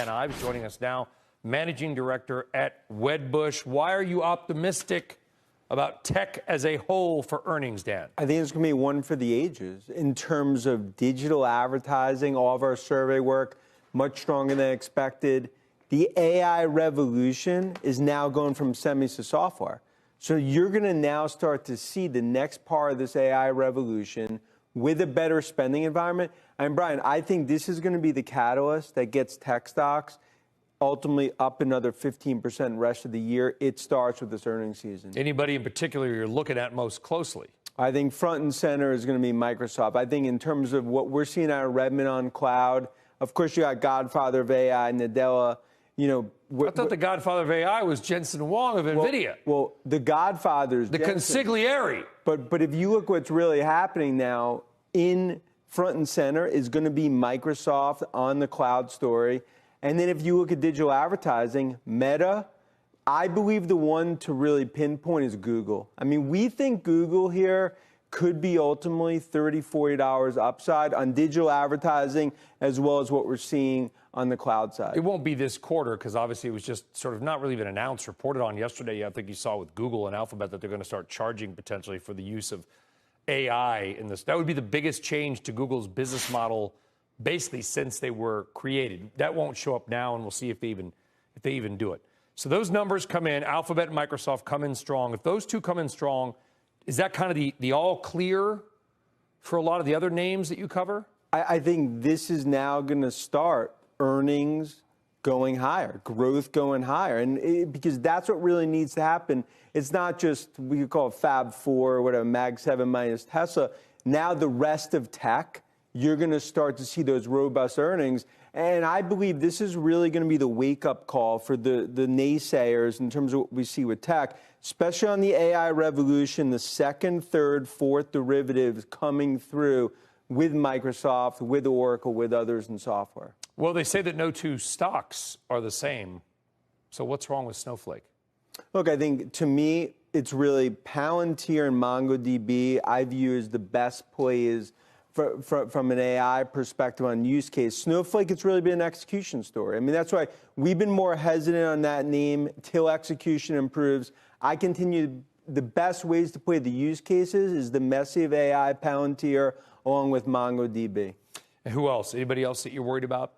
Dan Ives joining us now, managing director at Wedbush. Why are you optimistic about tech as a whole for earnings, Dan? I think it's going to be one for the ages in terms of digital advertising. All of our survey work, much stronger than expected. The AI revolution is now going from semis to software. So you're going to now start to see the next part of this AI revolution with a better spending environment. And Brian, I think this is going to be the catalyst that gets tech stocks ultimately up another 15% rest of the year. It starts with this earnings season. Anybody in particular you're looking at most closely? I think front and center is going to be Microsoft. I think in terms of what we're seeing out of Redmond on cloud, of course you got Godfather of AI, Nadella. You know, I thought the Godfather of AI was Jensen Huang of NVIDIA. Well, the Godfather's the Jensen. consigliere. But if you look what's really happening now in front and center is going to be Microsoft on the cloud story. And then if you look at digital advertising, Meta, I believe the one to really pinpoint is Google. I mean, we think Google here could be ultimately $30, $40 upside on digital advertising, as well as what we're seeing on the cloud side. It won't be this quarter because obviously it was just sort of not really even announced, reported on yesterday. I think you saw with Google and Alphabet that they're going to start charging potentially for the use of AI in this. That would be the biggest change to Google's business model basically since they were created. That won't show up now, and we'll see if they even do it. So those numbers come in. Alphabet and Microsoft come in strong. If those two come in strong, is that kind of the all clear for a lot of the other names that you cover? I think this is now going to start earnings going higher, growth going higher, and because that's what really needs to happen. It's not just, we could call it Fab 4 or whatever, Mag 7 minus Tesla. Now the rest of tech, you're going to start to see those robust earnings. And I believe this is really going to be the wake-up call for the naysayers in terms of what we see with tech, especially on the AI revolution, the second, third, fourth derivatives coming through with Microsoft, with Oracle, with others in software. Well, they say that no two stocks are the same. So what's wrong with Snowflake? Look, I think to me, it's really Palantir and MongoDB I view as the best plays from an AI perspective on use case. Snowflake, it's really been an execution story. I mean, that's why we've been more hesitant on that name till execution improves. I continue, the best ways to play the use cases is the messy of AI, Palantir, along with MongoDB. And who else? Anybody else that you're worried about?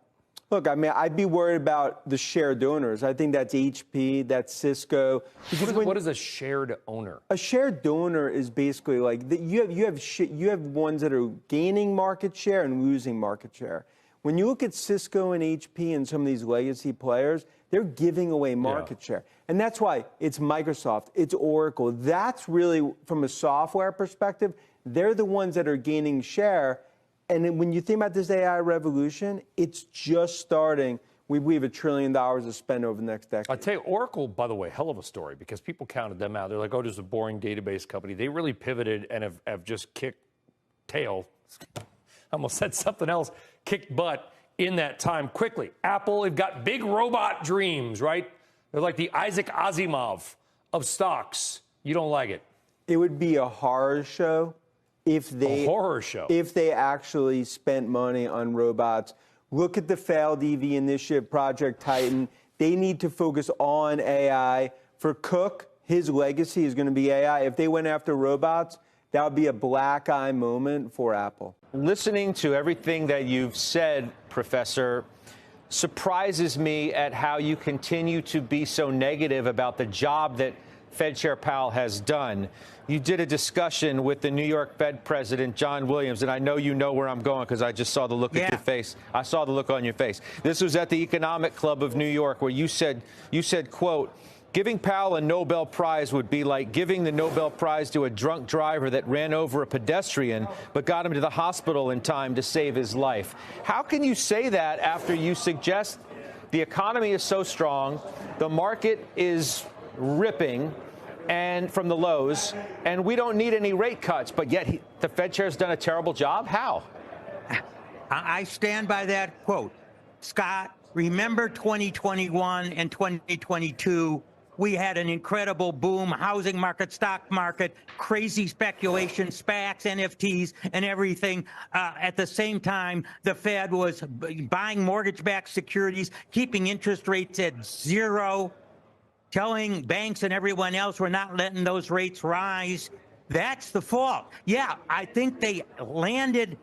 Look, I mean, I'd be worried about the shared owners. I think that's HP, that's Cisco. What is a shared owner? A shared owner is basically like you have ones that are gaining market share and losing market share. When you look at Cisco and HP and some of these legacy players, they're giving away market share. And that's why it's Microsoft, it's Oracle. That's really, from a software perspective, they're the ones that are gaining share. And when you think about this AI revolution, it's just starting. We have $1 trillion to spend over the next decade. I'll tell you, Oracle, by the way, hell of a story, because people counted them out. They're like, oh, just a boring database company. They really pivoted and have just kicked tail. I almost said something else. Kicked butt in that time quickly. Apple, they've got big robot dreams, right? They're like the Isaac Asimov of stocks. You don't like it. It would be a horror show. If they actually spent money on robots. Look at the failed EV initiative, Project Titan. They need to focus on AI. For Cook, his legacy is going to be AI. If they went after robots, that would be a black eye moment for Apple. Listening to everything that you've said, Professor, surprises me at how you continue to be so negative about the job that Fed Chair Powell has done. You did a discussion with the New York Fed President, John Williams, and I know you know where I'm going because I just saw the look at your face. I saw the look on your face. This was at the Economic Club of New York, where you said, quote, giving Powell a Nobel Prize would be like giving the Nobel Prize to a drunk driver that ran over a pedestrian but got him to the hospital in time to save his life. How can you say that after you suggest the economy is so strong, the market is ripping and from the lows, and we don't need any rate cuts, but yet the Fed chair's done a terrible job? How? I stand by that quote. Scott, remember 2021 and 2022 we had an incredible boom, housing market, stock market, crazy speculation, SPACs, NFTs, and everything. At the same time, the Fed was buying mortgage-backed securities, keeping interest rates at zero, telling banks and everyone else we're not letting those rates rise. That's the fault. Yeah, I think they landed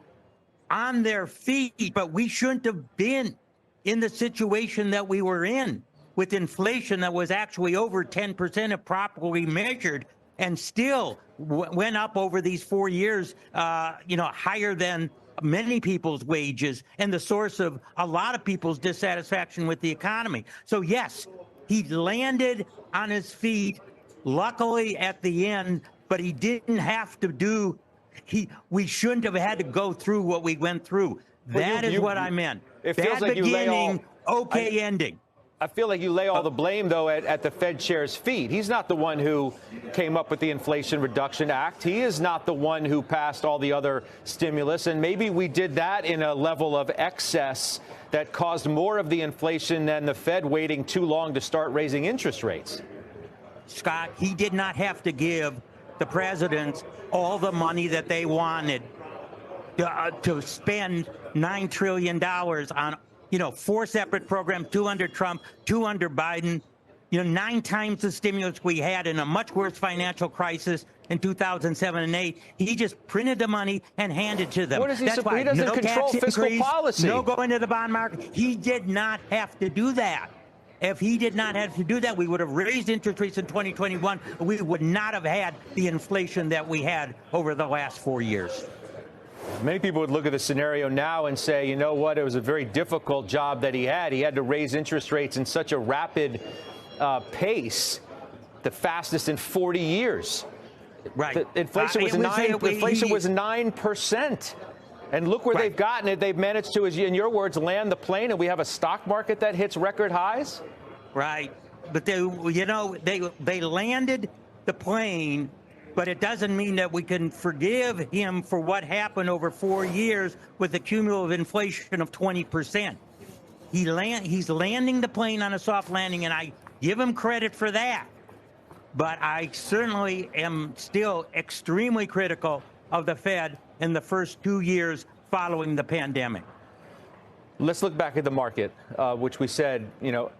on their feet, but we shouldn't have been in the situation that we were in, with inflation that was actually over 10% if properly measured, and still went up over these 4 years, higher than many people's wages and the source of a lot of people's dissatisfaction with the economy. So yes, he landed on his feet, luckily at the end, but he didn't have to do, we shouldn't have had to go through what we went through. That is what I meant. It feels Bad like beginning, okay ending. I feel like you lay all the blame, though, at the Fed chair's feet. He's not the one who came up with the Inflation Reduction Act. He is not the one who passed all the other stimulus. And maybe we did that in a level of excess that caused more of the inflation than the Fed waiting too long to start raising interest rates. Scott, he did not have to give the presidents all the money that they wanted to spend $9 trillion on, 4 separate programs, 2 under Trump, 2 under Biden, 9 times the stimulus we had in a much worse financial crisis in 2007 and 8. He just printed the money and handed to them. What is he? That's why He doesn't no control tax fiscal increase, policy. no going to the bond market. He did not have to do that. If he did not have to do that, we would have raised interest rates in 2021. We would not have had the inflation that we had over the last 4 years. Many people would look at the scenario now and say, you know what, it was a very difficult job that he had. He had to raise interest rates in such a rapid pace, the fastest in 40 years. Right. The inflation was 9%. And look where they've gotten it. They've managed to, in your words, land the plane, and we have a stock market that hits record highs. Right. But they landed the plane, but it doesn't mean that we can forgive him for what happened over 4 years with a cumulative inflation of 20%. He's landing the plane on a soft landing, and I give him credit for that. But I certainly am still extremely critical of the Fed in the first 2 years following the pandemic. Let's look back at the market, which we said,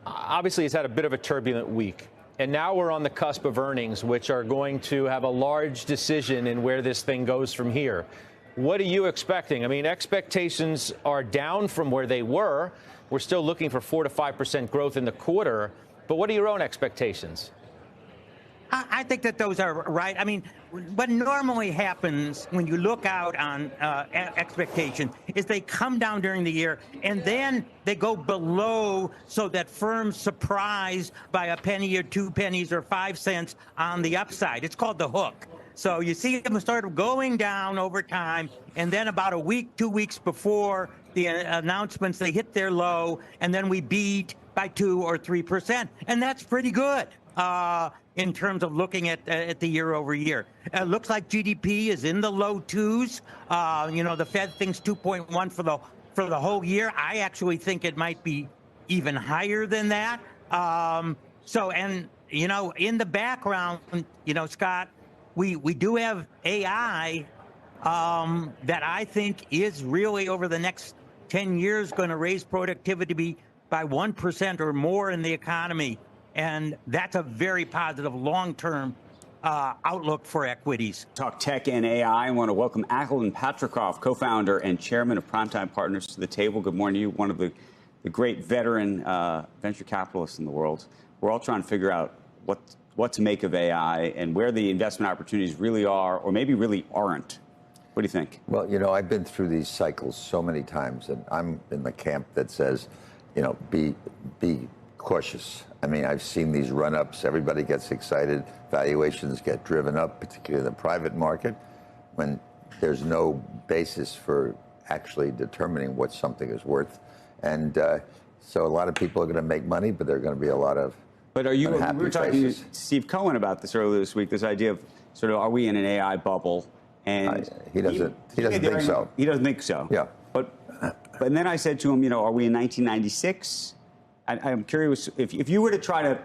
obviously it's had a bit of a turbulent week. And now we're on the cusp of earnings, which are going to have a large decision in where this thing goes from here. What are you expecting? I mean, expectations are down from where they were. We're still looking for 4 to 5% growth in the quarter. But what are your own expectations? I think that those are right. I mean, what normally happens when you look out on expectation is they come down during the year and then they go below so that firms surprise by a penny or 2 pennies or 5 cents on the upside. It's called the hook. So you see them start going down over time, and then about a week, 2 weeks before the announcements, they hit their low, and then we beat by 2 or 3%. And that's pretty good. In terms of looking at the year over year. It looks like GDP is in the low 2s. The Fed thinks 2.1 for the whole year. I actually think it might be even higher than that. In the background, Scott, we do have AI that I think is really over the next 10 years going to raise productivity by 1% or more in the economy. And that's a very positive long-term outlook for equities. Talk tech and AI. I want to welcome Alan Patricof, co-founder and chairman of Primetime Partners, to the table. Good morning to you, one of the great veteran venture capitalists in the world. We're all trying to figure out what to make of AI and where the investment opportunities really are or maybe really aren't. What do you think? Well, I've been through these cycles so many times, and I'm in the camp that says, be cautious. I mean, I've seen these run-ups. Everybody gets excited. Valuations get driven up, particularly in the private market, when there's no basis for actually determining what something is worth. And so a lot of people are going to make money, but there are going to be a lot of we were talking faces. to Steve Cohen about this earlier this week, this idea of sort of, are we in an AI bubble? And he doesn't think so. He doesn't think so. Yeah. But then I said to him, are we in 1996? I'm curious if you were to try to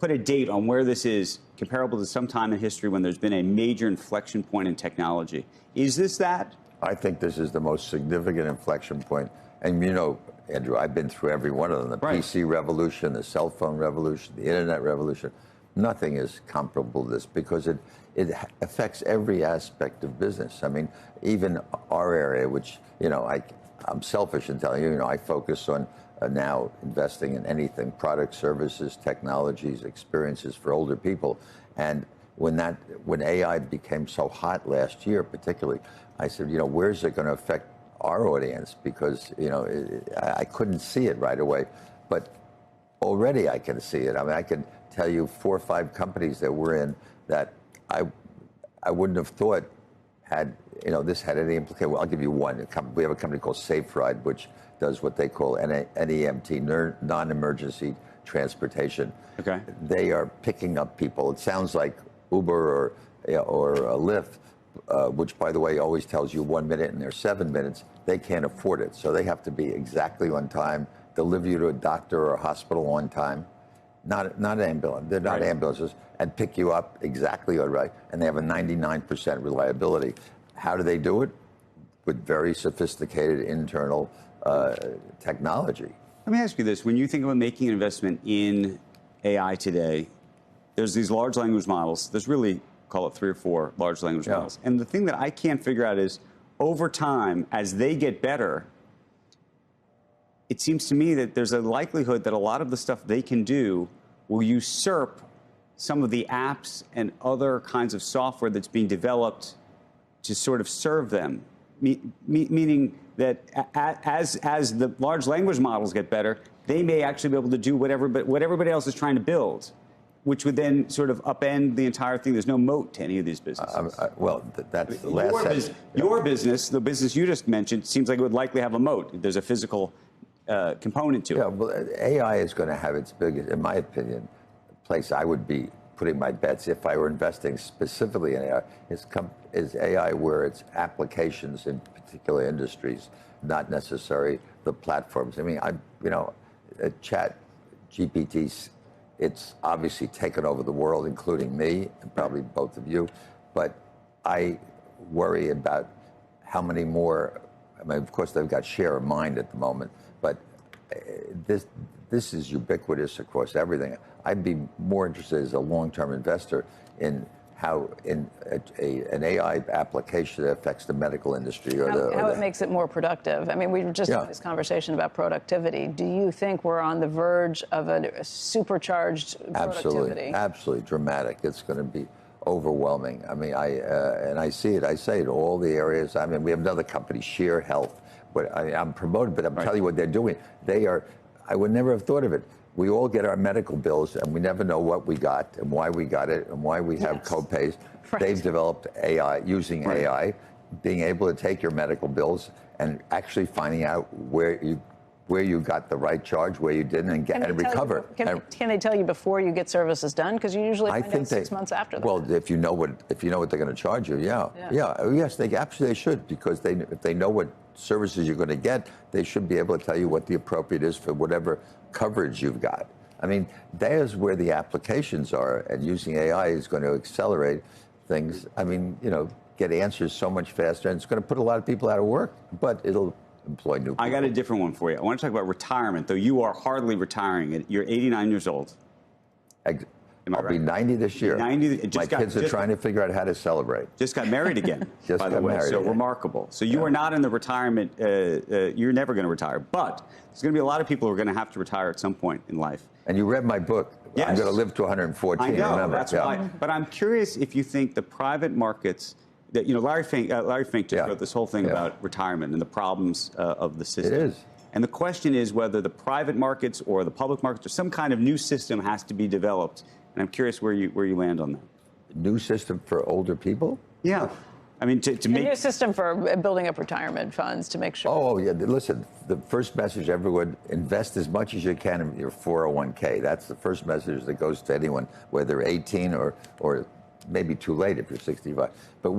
put a date on where this is comparable to some time in history when there's been a major inflection point in technology. Is this that? I think this is the most significant inflection point. And you know, Andrew, I've been through every one of them. The PC revolution, the cell phone revolution, the internet revolution. Nothing is comparable to this because it affects every aspect of business. I mean, even our area, which, you know, I'm selfish in telling you, I focus on now investing in anything, products, services, technologies, experiences for older people. And when AI became so hot last year, particularly, I said, where's it going to affect our audience? Because, I couldn't see it right away, but already I can see it. I mean, I can tell you 4 or 5 companies that we're in that I wouldn't have thought had, this had any implication. Well, I'll give you one. We have a company called SafeRide, which does what they call NEMT, non-emergency transportation. Okay. They are picking up people. It sounds like Uber or Lyft, which, by the way, always tells you 1 minute and there's 7 minutes. They can't afford it, so they have to be exactly on time, deliver you to a doctor or a hospital on time. Not an ambulance. They're not ambulances, and pick you up exactly on right. And they have a 99% reliability. How do they do it? With very sophisticated internal technology. Let me ask you this. When you think about making an investment in AI today, there's these large language models. There's really, call it 3 or 4 large language models. And the thing that I can't figure out is, over time, as they get better, it seems to me that there's a likelihood that a lot of the stuff they can do will usurp some of the apps and other kinds of software that's being developed to sort of serve them. Meaning that as the large language models get better, they may actually be able to do what everybody else is trying to build, which would then sort of upend the entire thing. There's no moat to any of these businesses. Well, that's the last your business, the business you just mentioned, seems like it would likely have a moat. There's a physical component to it. Yeah, well, AI is going to have its biggest, in my opinion, place I would be putting my bets if I were investing specifically in AI is AI where its applications in particular industries, not necessarily the platforms. I mean, Chat GPT, it's obviously taken over the world, including me and probably both of you. But I worry about how many more. I mean, of course, they've got share of mind at the moment, but this is ubiquitous across everything. I'd be more interested as a long-term investor in how an AI application affects the medical industry or how it makes it more productive. I mean, we were just having this conversation about productivity. Do you think we're on the verge of a supercharged productivity? Absolutely dramatic. It's going to be overwhelming. I mean, I see it. I say it all the areas. I mean, we have another company, Sheer Health. But I'm promoted, but I'm telling you what they're doing. I would never have thought of it. We all get our medical bills, and we never know what we got and why we got it and why we have co-pays. Right. They've developed AI, using AI, being able to take your medical bills and actually finding out where you got the right charge, where you didn't, and recover. Can they tell you before you get services done? Because you usually find out 6 months after that. Well, if you know what they're going to charge you, yes, they absolutely should, because if they know what services you're going to get, they should be able to tell you what the appropriate is for whatever coverage you've got. I mean, there's where the applications are, and using AI is going to accelerate things. I mean, get answers so much faster, and it's going to put a lot of people out of work, but it'll employ new people. I got a different one for you. I want to talk about retirement, though you are hardly retiring. You're 89 years old. I'll be 90 this year. 90. My kids are trying to figure out how to celebrate. Just got married again, by the way. So remarkable. So you are not in the retirement. You're never going to retire. But there's going to be a lot of people who are going to have to retire at some point in life. And you read my book. Yes. I'm going to live to 114. I know. Remember. That's why. But I'm curious if you think the private markets. That, Larry Fink just wrote this whole thing about retirement and the problems of the system. It is. And the question is whether the private markets or the public markets or some kind of new system has to be developed. And I'm curious where you land on that. New system for older people? Yeah. I mean, to make... A new system for building up retirement funds to make sure... Oh, yeah. Listen, the first message, everyone, invest as much as you can in your 401k. That's the first message that goes to anyone, whether they're 18 or maybe too late if you're 65. But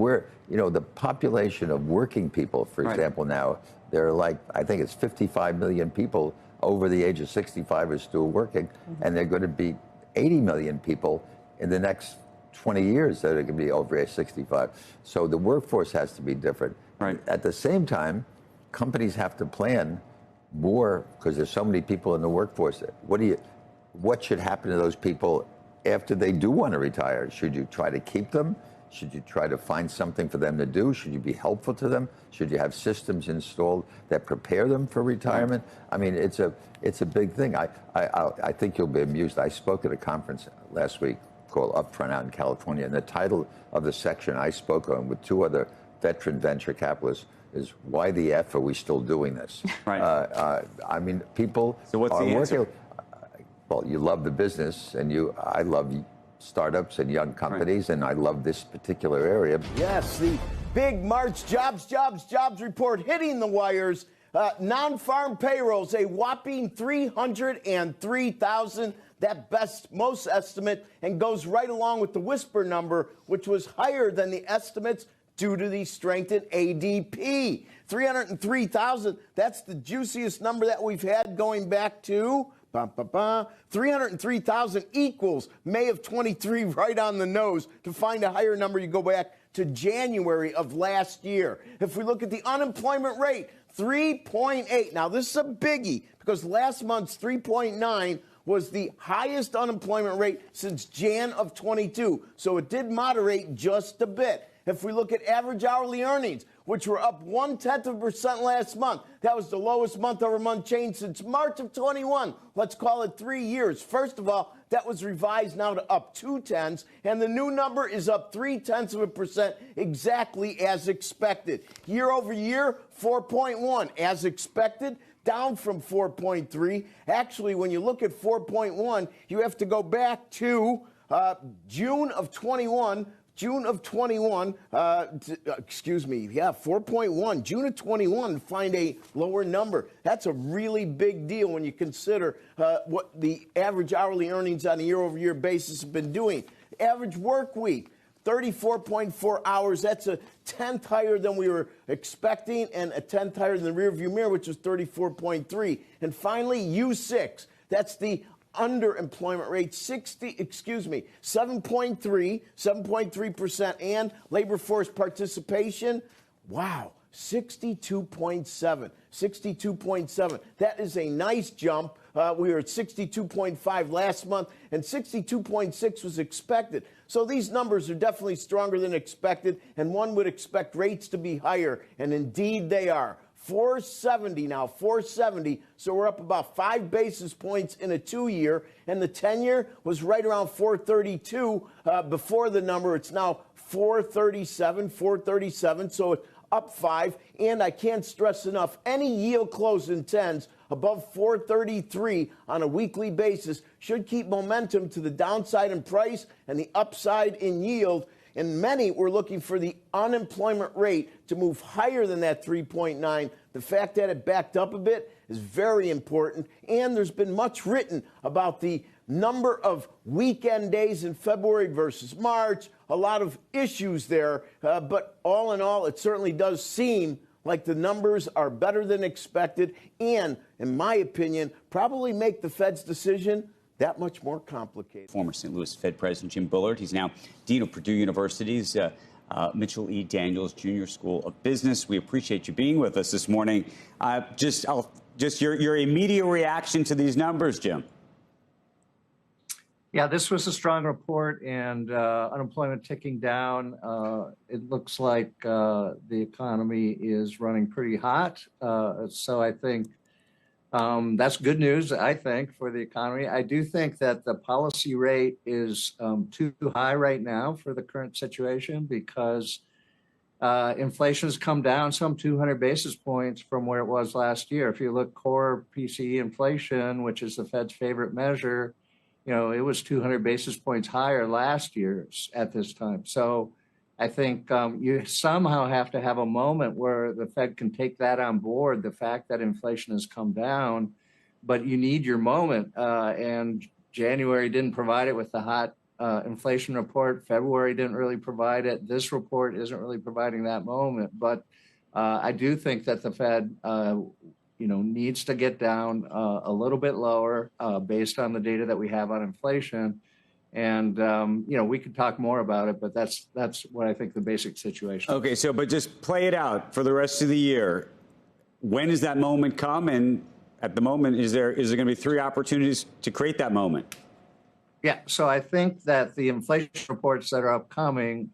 the population of working people, for example, now, there are like, I think it's 55 million people over the age of 65 are still working, and they're going to be 80 million people in the next 20 years that are going to be over age 65. So the workforce has to be different. Right. At the same time, companies have to plan more because there's so many people in the workforce. What should happen to those people after they do want to retire? Should you try to keep them? Should you try to find something for them to do? Should you be helpful to them? Should you have systems installed that prepare them for retirement? I mean, it's a big thing. I think you'll be amused. I spoke at a conference last week called Upfront out in California, and the title of the section I spoke on with two other veteran venture capitalists is "Why the F are we still doing this?" Right. I mean, people So what's are the working. answer? Well, you love the business, and I love startups and young companies, and I love this particular area. Yes, the big March jobs report hitting the wires. Non-farm payrolls, a whopping 303,000, that most estimate, and goes right along with the whisper number, which was higher than the estimates due to the strengthened ADP. 303,000, that's the juiciest number that we've had going back to 303,000 equals May of 23, right on the nose. To find a higher number, you go back to January of last year. If we look at the unemployment rate, 3.8. Now, this is a biggie because last month's 3.9 was the highest unemployment rate since Jan of 22. So it did moderate just a bit. If we look at average hourly earnings, which were up 0.1% last month, that was the lowest month-over-month change since March of 21. Let's call it 3 years. First of all, that was revised now to up 0.2, and the new number is up 0.3%, exactly as expected. Year over year, 4.1, as expected, down from 4.3. Actually, when you look at 4.1, you have to go back to June of 21. June of 21, 4.1, June of 21 to find a lower number. That's a really big deal when you consider what the average hourly earnings on a year-over-year basis have been doing. Average work week, 34.4 hours. That's a 10th higher than we were expecting and a 10th higher than the rearview mirror, which was 34.3. And finally, U6. That's the underemployment rate, 7.3%, and labor force participation, wow, 62.7. That is a nice jump. We were at 62.5 last month, and 62.6 was expected. So these numbers are definitely stronger than expected, and one would expect rates to be higher, and indeed they are. 470 now, 470. So we're up about 5 basis points in a 2-year, and the 10-year was right around 432 before the number. It's now 437. So it's up 5, and I can't stress enough, any yield close in 10s above 433 on a weekly basis should keep momentum to the downside in price and the upside in yield. And many were looking for the unemployment rate to move higher than that 3.9. The fact that it backed up a bit is very important. And there's been much written about the number of weekend days in February versus March, a lot of issues there. But all in all, it certainly does seem like the numbers are better than expected and, in my opinion, probably make the Fed's decision that much more complicated. Former St. Louis Fed President Jim Bullard. He's now Dean of Purdue University's Mitchell E. Daniels Jr. School of Business. We appreciate you being with us this morning. Just your immediate reaction to these numbers, Jim. Yeah, this was a strong report, and unemployment ticking down. It looks like the economy is running pretty hot. So I think that's good news, I think, for the economy. I do think that the policy rate is too high right now for the current situation because inflation has come down some 200 basis points from where it was last year. If you look core PCE inflation, which is the Fed's favorite measure, it was 200 basis points higher last year at this time. So I think you somehow have to have a moment where the Fed can take that on board, the fact that inflation has come down, but you need your moment. And January didn't provide it with the hot inflation report. February didn't really provide it. This report isn't really providing that moment. But I do think that the Fed, needs to get down a little bit lower based on the data that we have on inflation. And, we could talk more about it, but that's what I think the basic situation is. Okay, so but just play it out for the rest of the year. When does that moment come? And at the moment, is there going to be 3 opportunities to create that moment? Yeah, so I think that the inflation reports that are upcoming,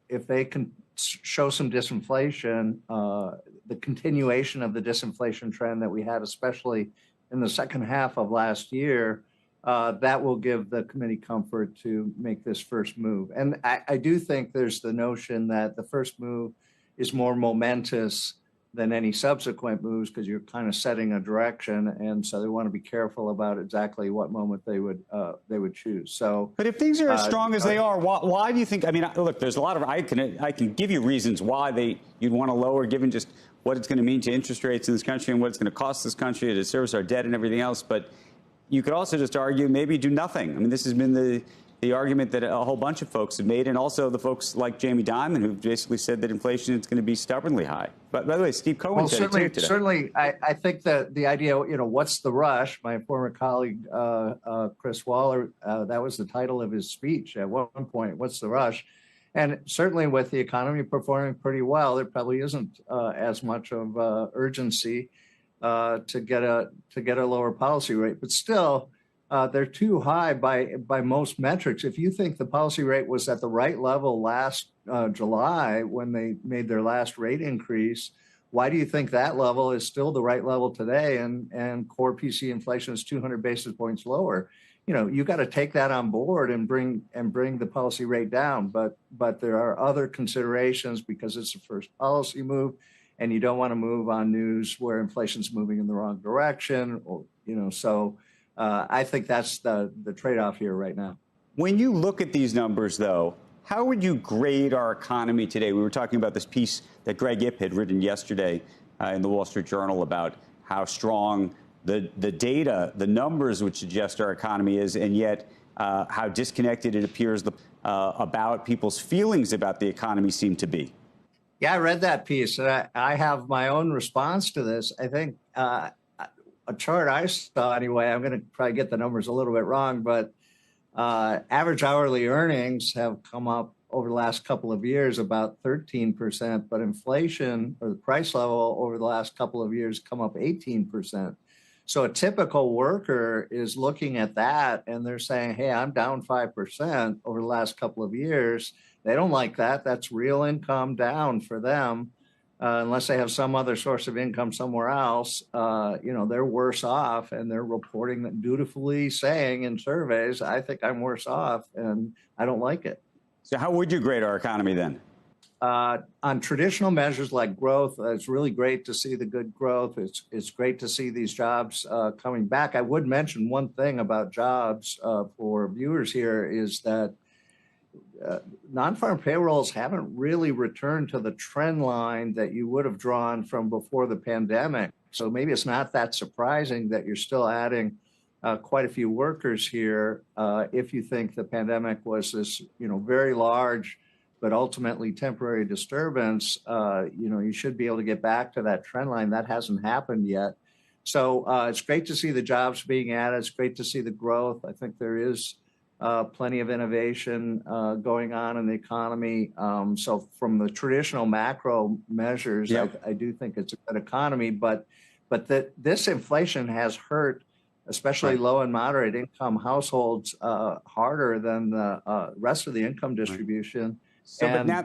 if they can show some disinflation, the continuation of the disinflation trend that we had, especially in the second half of last year, that will give the committee comfort to make this first move. And I do think there's the notion that the first move is more momentous than any subsequent moves because you're kind of setting a direction, and so they want to be careful about exactly what moment they would choose. So, but if things are as strong as they are, why do you think? I mean, look, there's a lot of I can give you reasons why you'd want to lower, given just what it's going to mean to interest rates in this country and what it's going to cost this country to service our debt and everything else. But you could also just argue maybe do nothing. I mean, this has been the argument that a whole bunch of folks have made, and also the folks like Jamie Dimon, who basically said that inflation is going to be stubbornly high. But by the way, Steve Cohen said it too today. Certainly, I think that the idea, what's the rush? My former colleague, Chris Waller, that was the title of his speech at one point, what's the rush? And certainly with the economy performing pretty well, there probably isn't as much of urgency to get a lower policy rate. But still, they're too high by most metrics. If you think the policy rate was at the right level last July when they made their last rate increase, why do you think that level is still the right level today and core PC inflation is 200 basis points lower? You got to take that on board and bring the policy rate down. But there are other considerations because it's the first policy move, and you don't want to move on news where inflation's moving in the wrong direction, or so. I think that's the trade-off here right now. When you look at these numbers, though, how would you grade our economy today? We were talking about this piece that Greg Ip had written yesterday in the Wall Street Journal about how strong the data, the numbers would suggest our economy is, and yet how disconnected it appears about people's feelings about the economy seem to be. Yeah, I read that piece, and I have my own response to this. I think a chart I saw anyway, I'm going to probably get the numbers a little bit wrong, but average hourly earnings have come up over the last couple of years about 13%, but inflation or the price level over the last couple of years come up 18%. So a typical worker is looking at that and they're saying, hey, I'm down 5% over the last couple of years. They don't like that. That's real income down for them. Unless they have some other source of income somewhere else, they're worse off, and they're reporting that dutifully saying in surveys, I think I'm worse off and I don't like it. So how would you grade our economy then? On traditional measures like growth, it's really great to see the good growth. It's great to see these jobs coming back. I would mention one thing about jobs for viewers here is that non-farm payrolls haven't really returned to the trend line that you would have drawn from before the pandemic. So maybe it's not that surprising that you're still adding quite a few workers here if you think the pandemic was this, very large but ultimately temporary disturbance. You should be able to get back to that trend line. That hasn't happened yet. So it's great to see the jobs being added. It's great to see the growth. I think there is plenty of innovation going on in the economy. So from the traditional macro measures, yep. I do think it's a good economy, but this inflation has hurt, especially low and moderate income households, harder than the rest of the income distribution. So, but now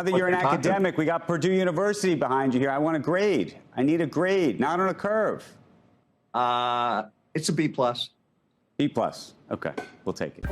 that you're an academic, we got Purdue University behind you here. I want a grade. I need a grade, not on a curve. It's a B+. B+. Okay, we'll take it.